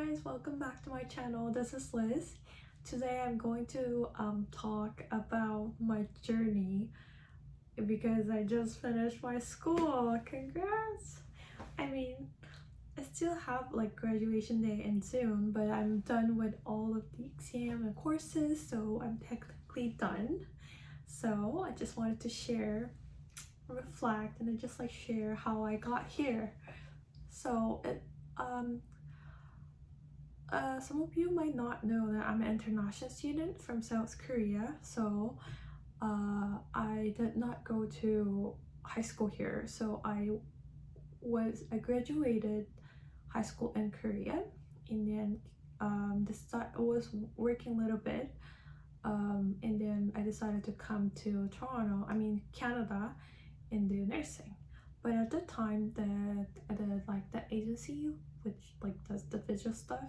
guys, welcome back to my channel. This is Liz. Today I'm going to talk about my journey because I just finished my school. Congrats! I mean, I still have like graduation day in June, but I'm done with all of the exam and courses, so I'm technically done. So I just wanted to share, reflect, and then just like share how I got here. So some of you might not know that I'm an international student from South Korea. So I did not go to high school here. So I graduated high school in Korea, and then I was working a little bit, and then I decided to come to Canada, and do nursing. But at the time, the agency which like does the visual stuff,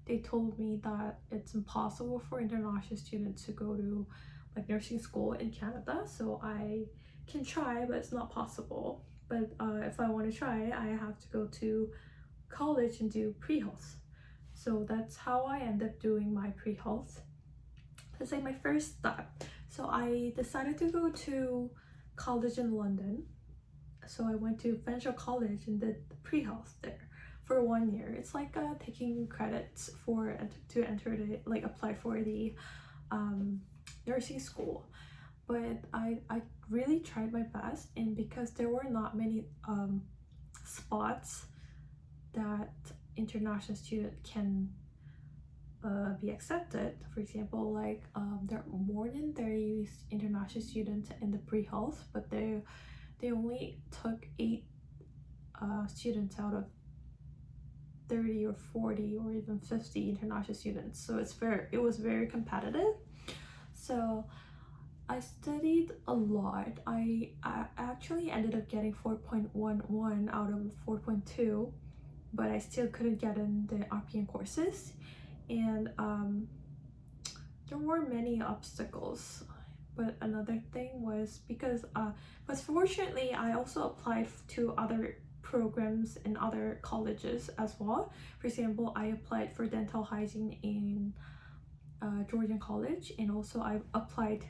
they told me that it's impossible for international students to go to like nursing school in Canada. So I can try, but it's not possible. But if I want to try, I have to go to college and do pre-health. So that's how I end up doing my pre-health. That's like my first step. So I decided to go to college in London. So I went to Financial College and did pre-health there for 1 year. It's like taking credits to enter apply for the nursing school. But I really tried my best, and because there were not many spots that international student can be accepted. For example, like there are more than 30 international students in the pre-health, but they only took 8 students out of 30 or 40 or even 50 international students. So it was very competitive. So I studied a lot. I actually ended up getting 4.11 out of 4.2, but I still couldn't get in the RPN courses, and there were many obstacles. But another thing was because but fortunately I also applied to other programs in other colleges as well. For example, I applied for dental hygiene in Georgian College, and also I applied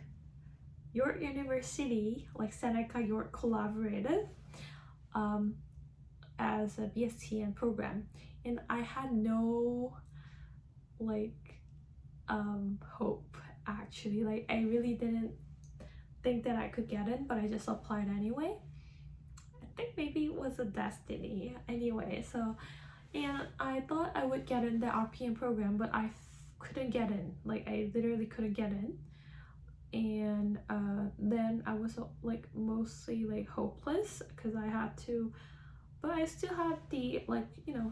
York University, like Seneca York Collaborative, as a BSTN program, and I had no hope actually. Like I really didn't think that I could get in, but I just applied anyway. I think maybe it was a destiny anyway. So, and I thought I would get in the RPN program, but I couldn't get in. Like I literally couldn't get in, and then I was like mostly like hopeless because I had to, but I still had the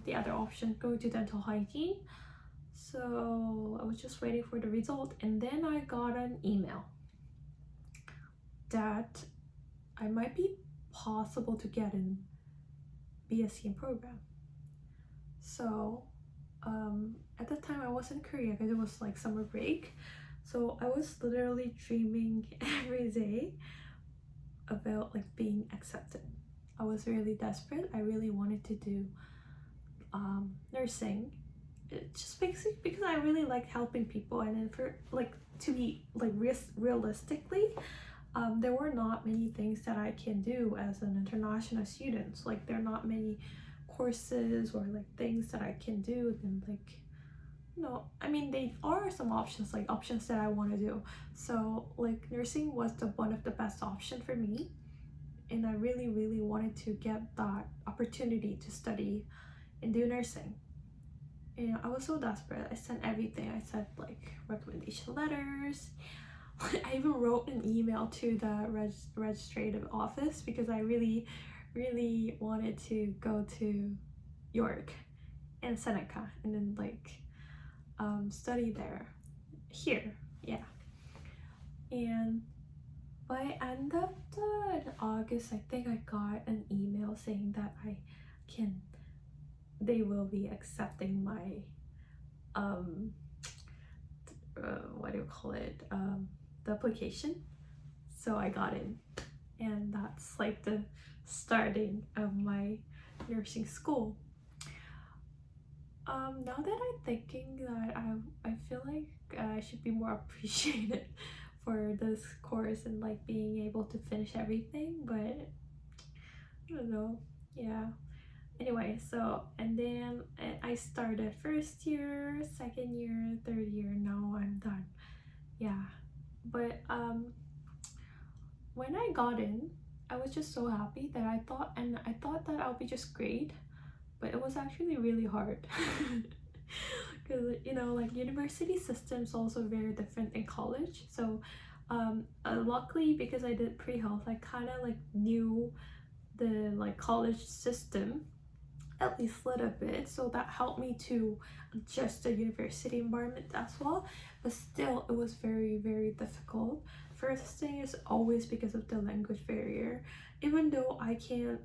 the other option, going to dental hygiene. So I was just waiting for the result, and then I got an email that I might be possible to get in BSc program. So at the time I was in Korea because it was like summer break. So I was literally dreaming every day about like being accepted. I was really desperate. I really wanted to do nursing. It's just basically because I really like helping people, and then for like to be like realistically, there were not many things that I can do as an international student. Like there are not many courses or like things that I can do. Then there are some options, like options that I want to do. So like nursing was one of the best option for me, and I really wanted to get that opportunity to study and do nursing. And I was so desperate. I sent everything. I sent like recommendation letters. I even wrote an email to the registrative office because I really wanted to go to York and Seneca, and then study here. And by end of August, I think I got an email saying that they will be accepting my the application. So I got in, and that's like the starting of my nursing school. Now that I'm thinking that I feel like I should be more appreciated for this course and like being able to finish everything, but I don't know. Yeah. Anyway, so and then I started first year, second year, third year. Now I'm done. Yeah, but when I got in, I was just so happy that I thought that I'll be just great, but it was actually really hard. Because you know, like university system's also very different in college. So luckily, because I did pre-health, I kind of like knew the like college system at least a little bit, so that helped me to adjust the university environment as well. But still, it was very difficult. First thing is always because of the language barrier. Even though I can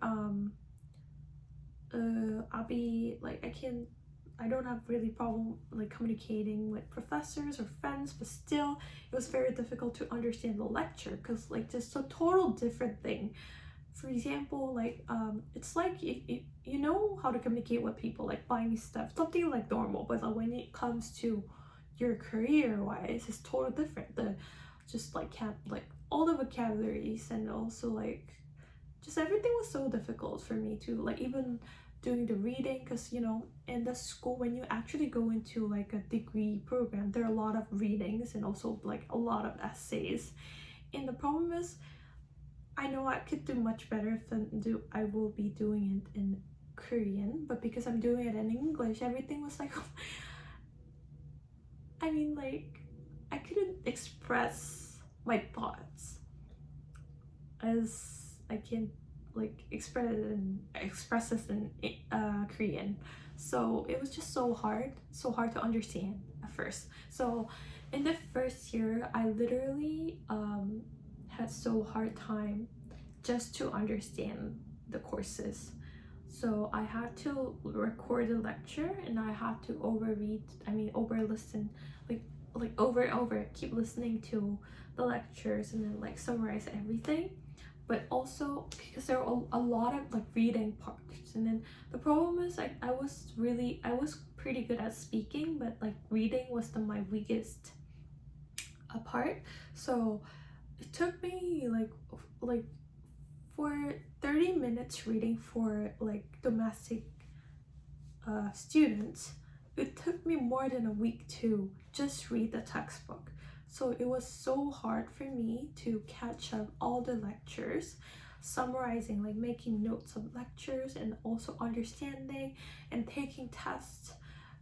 I'll be like I don't have really problem like communicating with professors or friends, but still it was very difficult to understand the lecture because like just a total different thing. For example, like it's like you know how to communicate with people, like buying stuff, something like normal, but like, when it comes to your career wise, it's totally different. The just like like all the vocabularies, and also like just everything was so difficult for me to like even doing the reading, because you know in the school when you actually go into like a degree program, there are a lot of readings and also like a lot of essays, and the problem is I know I could do much better if I will be doing it in Korean, but because I'm doing it in English, everything was like I mean like I couldn't express my thoughts as I can like express this in Korean. So it was just so hard to understand at first. So in the first year I literally had so hard time just to understand the courses. So I had to record a lecture and I had to over listen, like over and over, keep listening to the lectures and then like summarize everything. But also because there were a lot of like reading parts, and then the problem is like I was pretty good at speaking, but like reading was my weakest part. So it took me like for 30 minutes reading for like domestic students, it took me more than a week to just read the textbook. So it was so hard for me to catch up all the lectures, summarizing, like making notes of lectures, and also understanding and taking tests,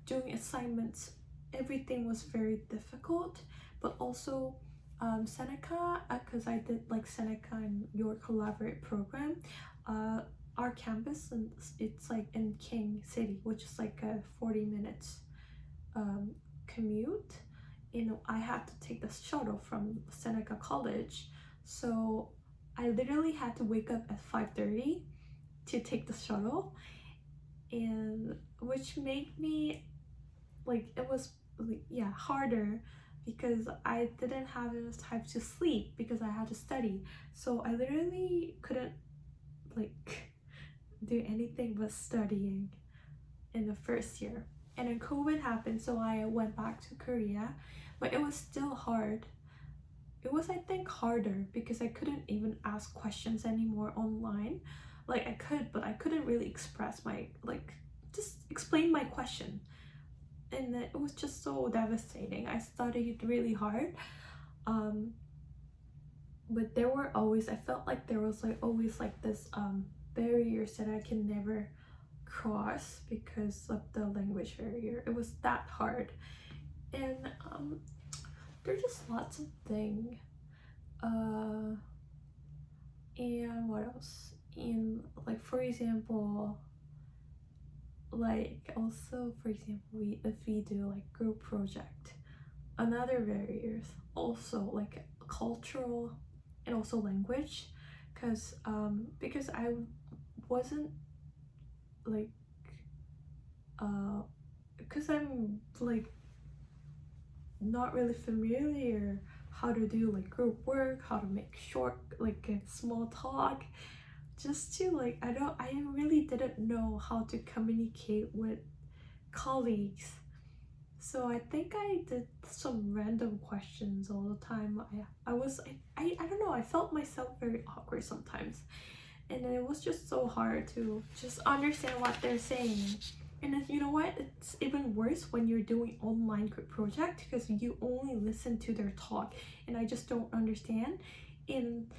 doing assignments. Everything was very difficult. But also Seneca, because I did like Seneca and your collaborate program, our campus, and it's like in King City, which is like a 40 minutes commute. You know, I had to take the shuttle from Seneca College, so I literally had to wake up at 5:30 to take the shuttle, and which made me like it was harder because I didn't have enough time to sleep because I had to study. So I literally couldn't like do anything but studying in the first year. And then COVID happened, so I went back to Korea, but it was still hard. It was, I think, harder because I couldn't even ask questions anymore online. Like I could, but I couldn't really express just explain my question. And it was just so devastating. I studied really hard, but I felt like there was like always like this barriers that I can never cross because of the language barrier. It was that hard. And there's just lots of things. And what else? In like for example, like also for example, if we do like group project, another barriers also like cultural and also language, because I wasn't like because I'm like not really familiar how to do like group work, how to make short like a small talk, just to like I really didn't know how to communicate with colleagues. So I think I did some random questions all the time. I don't know, I felt myself very awkward sometimes. And it was just so hard to just understand what they're saying. And then, you know what? It's even worse when you're doing online group project because you only listen to their talk and I just don't understand. And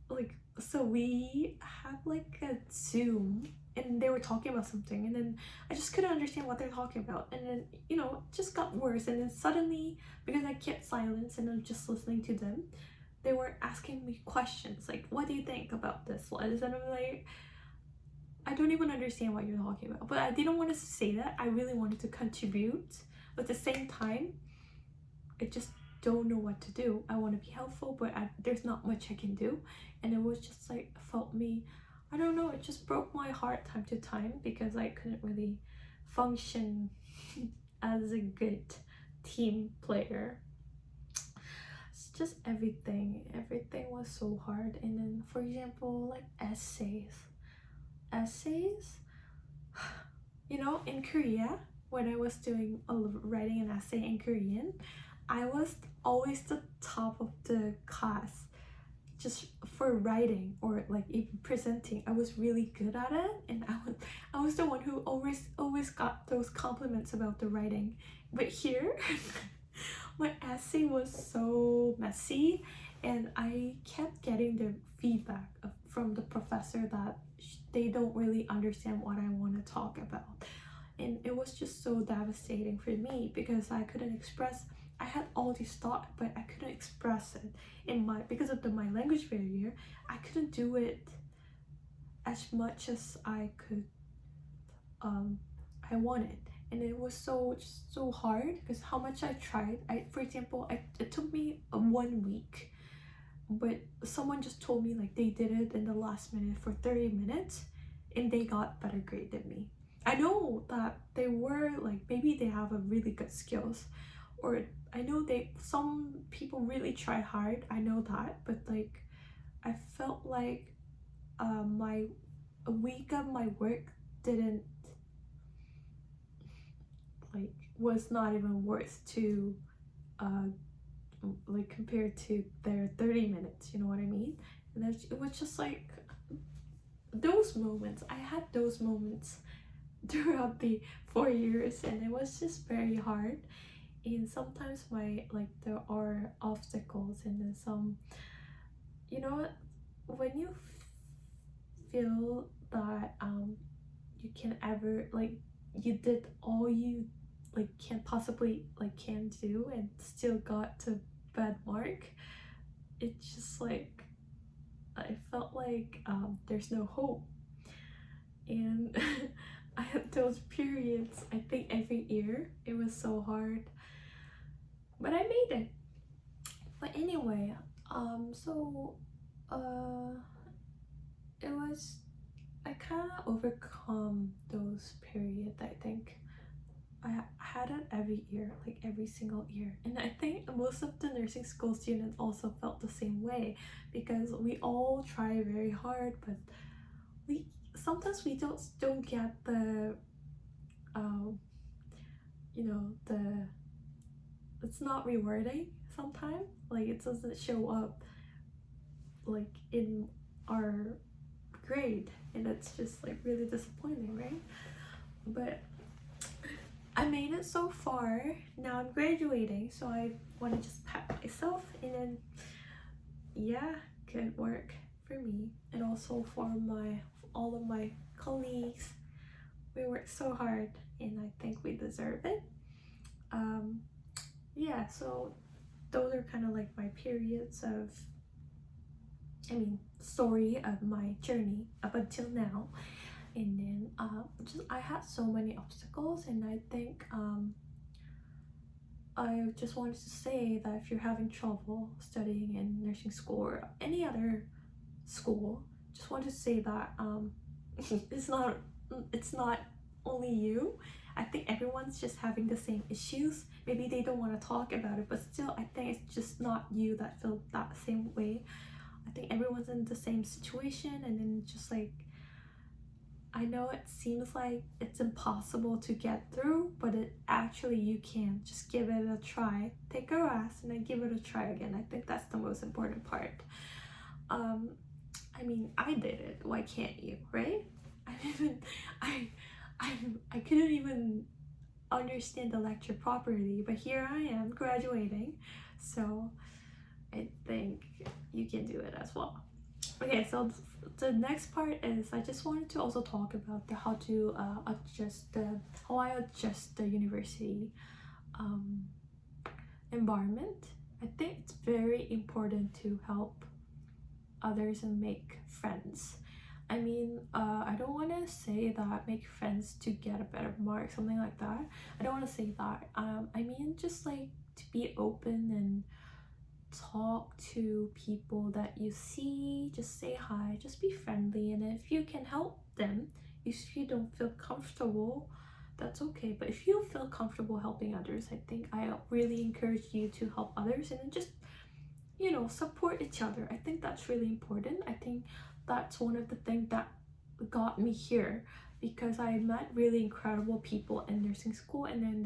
like, so we had like a Zoom and they were talking about something and then I just couldn't understand what they're talking about. And then, you know, it just got worse. And then suddenly, because I kept silence and I'm just listening to them, they were asking me questions like, what do you think about this, Liz? And I'm like, I don't even understand what you're talking about. But I didn't want to say that. I really wanted to contribute. But at the same time, I just don't know what to do. I want to be helpful, but there's not much I can do. And it was just like, felt me, I don't know, it just broke my heart time to time because I couldn't really function as a good team player. It's just everything was so hard. And then, for example, like essays, you know, in Korea, when I was doing writing an essay in Korean, I was always the top of the class just for writing or like even presenting. I was really good at it, and I was the one who always got those compliments about the writing. But here my essay was so messy and I kept getting the feedback from the professor that they don't really understand what I want to talk about. And it was just so devastating for me because I couldn't express. I had all these thoughts, but I couldn't express it because of my language barrier. I couldn't do it as much as I could. I wanted, and it was so hard because how much I tried. For example, it took me 1 week, but someone just told me like they did it in the last minute for 30 minutes, and they got better grade than me. I know that they were like, maybe they have a really good skills, or I know some people really try hard, I know that, but like I felt like a week of my work was not even worth to like compared to their 30 minutes, you know what I mean? And it was just like those moments. I had those moments throughout the 4 years, and it was just very hard. And sometimes there are obstacles, and then some, you know, when you feel that you can ever you did all you can possibly can do and still got to bad mark, it's just like I felt like there's no hope. And I had those periods, I think every year. It was so hard, but I made it. But anyway, it was, I kind of overcome those periods. I think I had it every year, like every single year. And I think most of the nursing school students also felt the same way, because we all try very hard, but sometimes we don't get the you know, it's not rewarding sometimes. Like it doesn't show up like in our grade, and it's just like really disappointing, right? But I made it so far. Now I'm graduating, so I want to just pat myself, and then yeah, good work for me, and also for all of my colleagues. We worked so hard, and I think we deserve it. Yeah, so those are kind of like my periods of, story of my journey up until now. And then I had so many obstacles, and I think I just wanted to say that if you're having trouble studying in nursing school or any other school, just wanted to say that it's not only you. I think everyone's just having the same issues. Maybe they don't want to talk about it, but still I think it's just not you that feel that same way. I think everyone's in the same situation, and then just like I know it seems like it's impossible to get through, but it actually you can. Just give it a try. Take a rest and then give it a try again. I think that's the most important part. I mean, I did it. Why can't you, right? I couldn't even understand the lecture properly, but here I am graduating, so I think you can do it as well. Okay, so the next part is I just wanted to also talk about how I adjust the university environment. I think it's very important to help others and make friends. I mean, I don't want to say that make friends to get a better mark, something like that. I don't want to say that. I mean, just like to be open and talk to people that you see, just say hi, just be friendly, and if you can help them, if you don't feel comfortable, that's okay. But if you feel comfortable helping others, I think I really encourage you to help others and just, you know, support each other. I think that's really important. I think that's one of the things that got me here, because I met really incredible people in nursing school, and then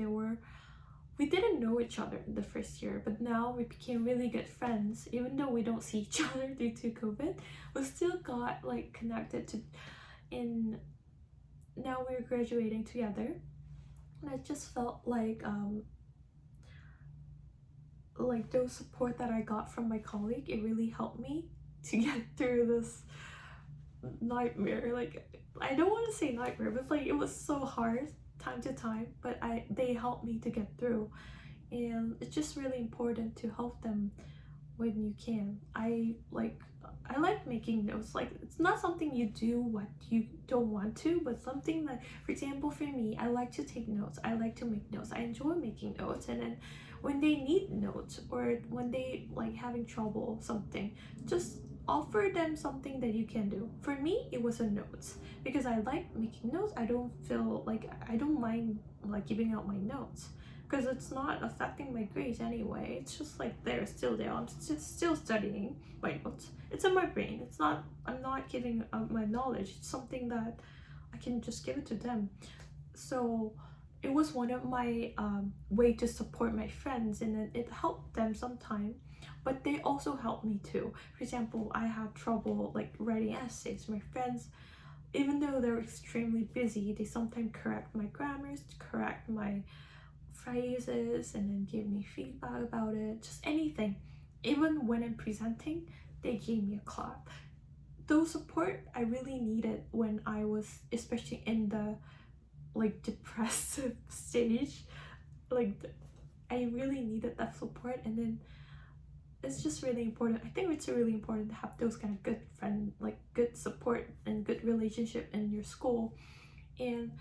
we didn't know each other in the first year, but now we became really good friends. Even though we don't see each other due to COVID, we still got like connected to, and now we're graduating together. And I just felt like those support that I got from my colleague, it really helped me to get through this nightmare. Like, I don't want to say nightmare, but like it was so hard time to time, but they helped me to get through, and it's just really important to help them when you can. I like making notes. Like, it's not something you do what you don't want to, but something that, for example, for me, I like to take notes, I like to make notes, I enjoy making notes. And then when they need notes, or when they like having trouble something, just offer them something that you can do. For me, it was a notes, because I like making notes. I don't mind like giving out my notes, because it's not affecting my grades anyway. It's just like they're still there. I'm still studying my notes. It's in my brain. I'm not giving out my knowledge. It's something that I can just give it to them. So it was one of my way to support my friends, and then it helped them sometimes, but they also helped me too. For example, I have trouble like writing essays. My friends, even though they're extremely busy, they sometimes correct my grammars, correct my phrases, and then give me feedback about it, just anything. Even when I'm presenting, they gave me a clap. Those support I really needed when I was, especially in the like depressive stage. I really needed that support, and then it's just really important. I think it's really important to have those kind of good friend, like good support and good relationship in your school. And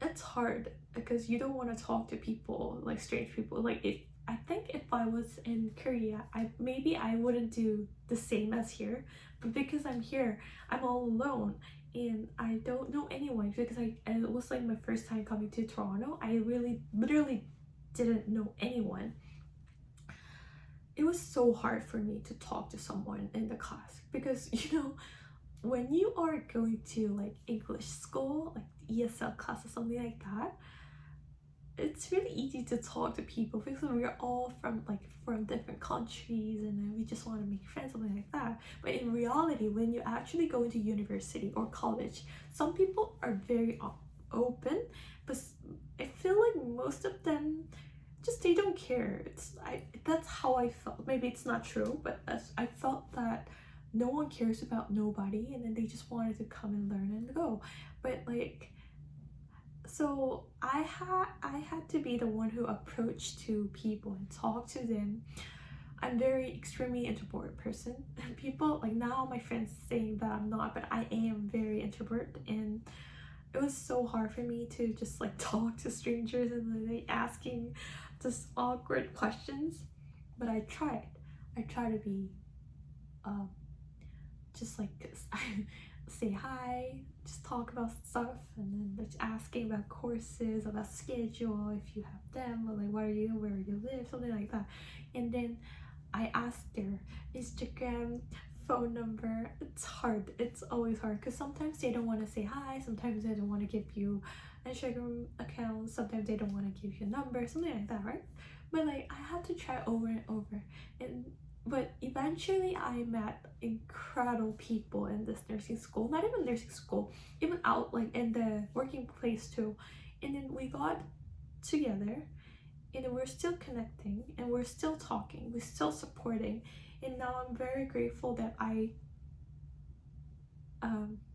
it's hard because you don't want to talk to people, like strange people. Like, I think if I was in Korea, maybe I wouldn't do the same as here, but because I'm here, I'm all alone and I don't know anyone, because it was like my first time coming to Toronto. I really literally didn't know anyone. It was so hard for me to talk to someone in the class, because you know, when you are going to like English school, like ESL class or something like that, it's really easy to talk to people because we're all from different countries, and then we just want to make friends, something like that. But in reality, when you actually go into university or college, some people are very open, but I feel like most of them just, they don't care. That's how I felt. Maybe it's not true, but I felt that no one cares about nobody, and then they just wanted to come and learn and go. But like, so I had to be the one who approached to people and talk to them. I'm very extremely introverted person. People like, now my friends saying that I'm not, but I am very introvert, and it was so hard for me to just like talk to strangers and like asking just awkward questions. But I try to be just like say hi, just talk about stuff, and then just asking about courses, about schedule if you have them, or like where you live, something like that. And then I asked their Instagram, phone number. It's hard. It's always hard because sometimes they don't want to say hi, sometimes they don't want to give you an Instagram account, sometimes they don't want to give you a number, something like that, right? But like I had to try over and over, but eventually I met incredible people in this nursing school, not even nursing school, even out like in the working place too. And then we got together and we're still connecting and we're still talking, we're still supporting. And now I'm very grateful that I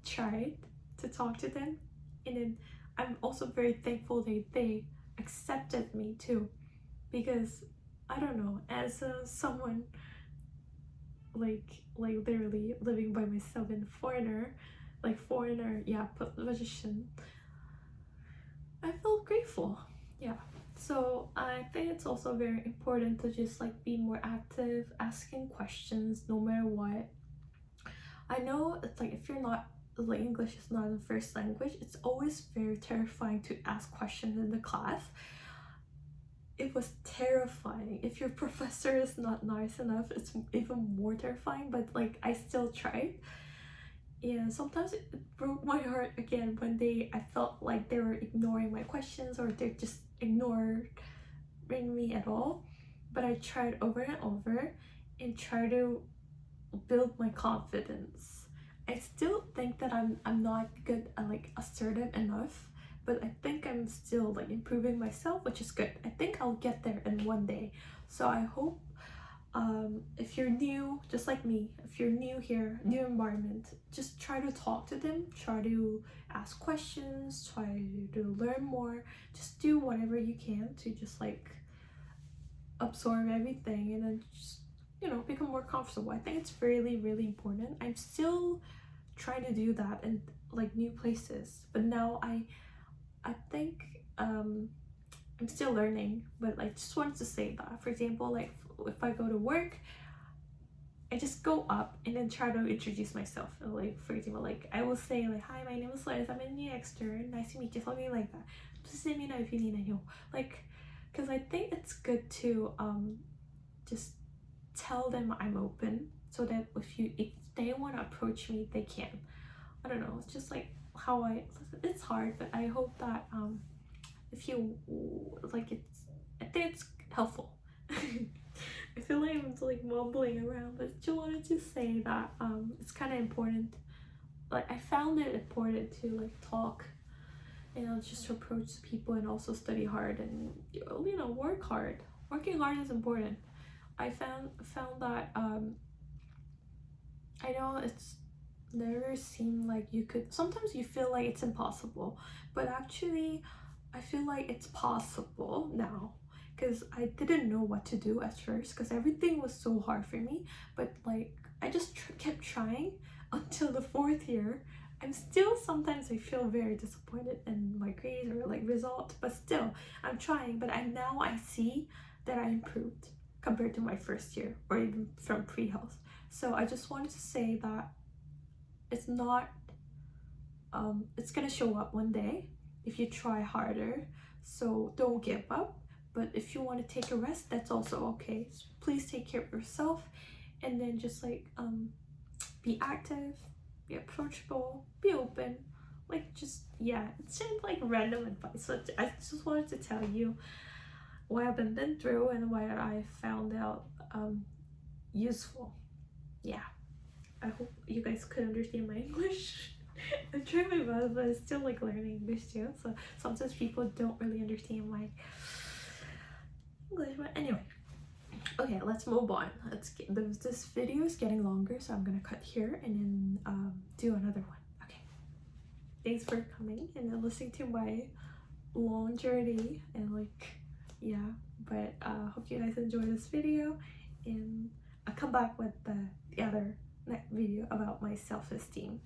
tried to talk to them. And then I'm also very thankful that they accepted me too, because I don't know, as someone like literally living by myself in foreigner position, I felt grateful. Yeah, so I think it's also very important to just like be more active, asking questions no matter what. I know it's like if you're not like English is not the first language, it's always very terrifying to ask questions in the class. It was terrifying. If your professor is not nice enough, it's even more terrifying, but like I still tried. And sometimes it broke my heart again when I felt like they were ignoring my questions or they just ignoring me at all. But I tried over and over and try to build my confidence. I still think that I'm not good at like assertive enough, but I think I'm still like improving myself, which is good. I think I'll get there in one day. So I hope if you're new, just like me, if you're new here, new environment, just try to talk to them, try to ask questions, try to learn more, just do whatever you can to just like absorb everything and then just, you know, become more comfortable. I think it's really, really important. I'm still trying to do that in like new places, but now I think I'm still learning, but I just wanted to say that. For example, like if I go to work, I just go up and then try to introduce myself. Like for example, like I will say like, hi, my name is Liz, I'm a new extern, nice to meet you, something like that. Just let me know if you need any, like, because I think it's good to just tell them I'm open, so that if they want to approach me, they can. I don't know, it's just like how it's hard, but I hope that if you like I think it's helpful. I feel like I'm like mumbling around, but just wanted to say that it's kind of important. Like I found it important to like talk and just approach people and also study hard and, you know, work hard. Working hard is important. I found that I know it's never seemed like you could, sometimes you feel like it's impossible, but actually I feel like it's possible now, because I didn't know what to do at first because everything was so hard for me. But like I just kept trying until the 4th year. I'm still, sometimes I feel very disappointed in my grades or like results, but still I'm trying. But now I see that I improved compared to my first year or even from pre-health. So I just wanted to say that it's not it's gonna show up one day if you try harder, so don't give up. But if you want to take a rest, that's also okay. So please take care of yourself, and then just like be active, be approachable, be open. Like just, yeah, it's just like random advice. So I just wanted to tell you what I've been through and what I found out useful. Yeah, I hope you guys could understand my English. I'm trying my best, but I'm still like learning English too, so sometimes people don't really understand my English. But anyway, okay, let's move on. This video is getting longer, so I'm gonna cut here and then do another one. Okay, thanks for coming and listening to my long journey, and like, yeah, but hope you guys enjoy this video, and I'll come back with the other next video about my self-esteem.